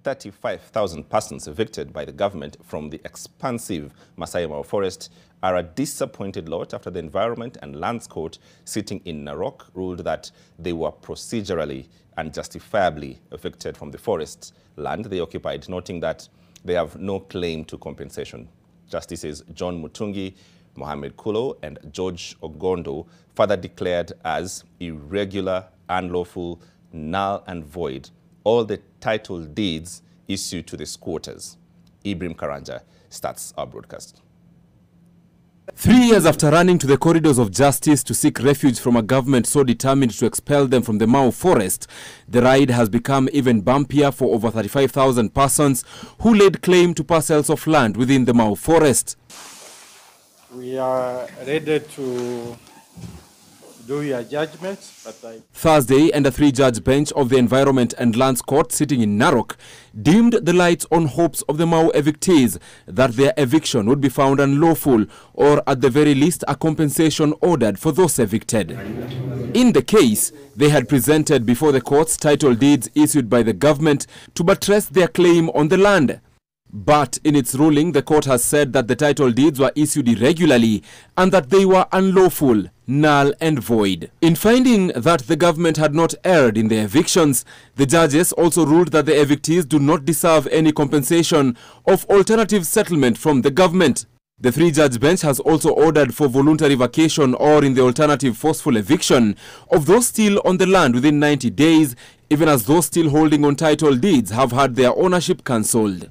35,000 persons evicted by the government from the expansive Masai Mara forest are a disappointed lot after the Environment and Lands Court sitting in Narok ruled that they were procedurally and justifiably evicted from the forest land they occupied, noting that they have no claim to compensation. Justices John Mutungi, Mohamed Kulo and George Ogondo further declared as irregular, unlawful, null and void all the title deeds issued to the squatters. Ibrahim Karanja starts our broadcast. 3 years after running to the corridors of justice to seek refuge from a government so determined to expel them from the Mau forest, the ride has become even bumpier for over 35,000 persons who laid claim to parcels of land within the Mau forest. We are ready to do your judgment, but Thursday, and a 3-judge bench of the Environment and Lands Court sitting in Narok dimmed the lights on hopes of the Mau evictees that their eviction would be found unlawful, or at the very least a compensation ordered for those evicted. In the case, they had presented before the courts title deeds issued by the government to buttress their claim on the land. But in its ruling, the court has said that the title deeds were issued irregularly and that they were unlawful, null and void. In finding that the government had not erred in their evictions, the judges also ruled that the evictees do not deserve any compensation of alternative settlement from the government. The 3-judge bench has also ordered for voluntary vacation or, in the alternative, forceful eviction of those still on the land within 90 days, even as those still holding on title deeds have had their ownership cancelled.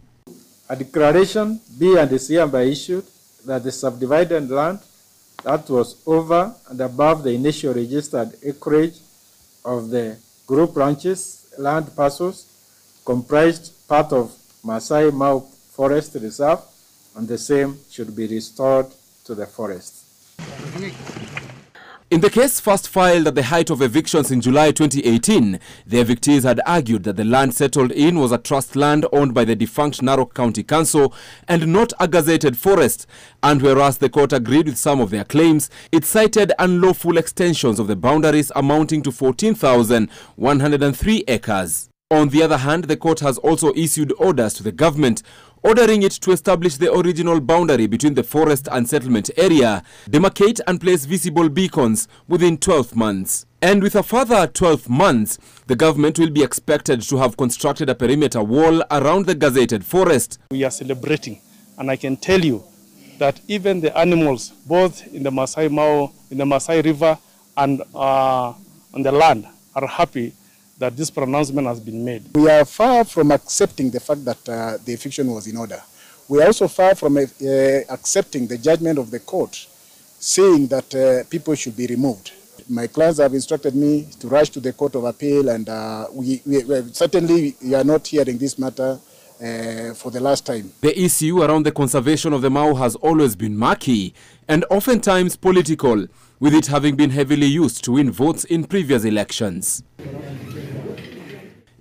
a declaration be and is hereby issued that the subdivided land that was over and above the initial registered acreage of the group ranches land parcels comprised part of Masai Mau Forest Reserve, and the same should be restored to the forest. In the case first filed at the height of evictions in July 2018, the evictees had argued that the land settled in was a trust land owned by the defunct Narok County Council and not a gazetted forest. And whereas the court agreed with some of their claims, it cited unlawful extensions of the boundaries amounting to 14,103 acres. On the other hand, the court has also issued orders to the government ordering it to establish the original boundary between the forest and settlement area, demarcate and place visible beacons within 12 months. And with a further 12 months, the government will be expected to have constructed a perimeter wall around the gazetted forest. We are celebrating, and I can tell you that even the animals, both in the Masai Mau, in the Masai River and on the land, are happy that this pronouncement has been made. We are far from accepting the fact that the eviction was in order. We are also far from accepting the judgment of the court saying that people should be removed. My clients have instructed me to rush to the Court of Appeal, and we certainly are not hearing this matter for the last time. The issue around the conservation of the Mau has always been murky and oftentimes political, with it having been heavily used to win votes in previous elections.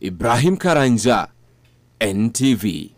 Ibrahim Karanja, NTV.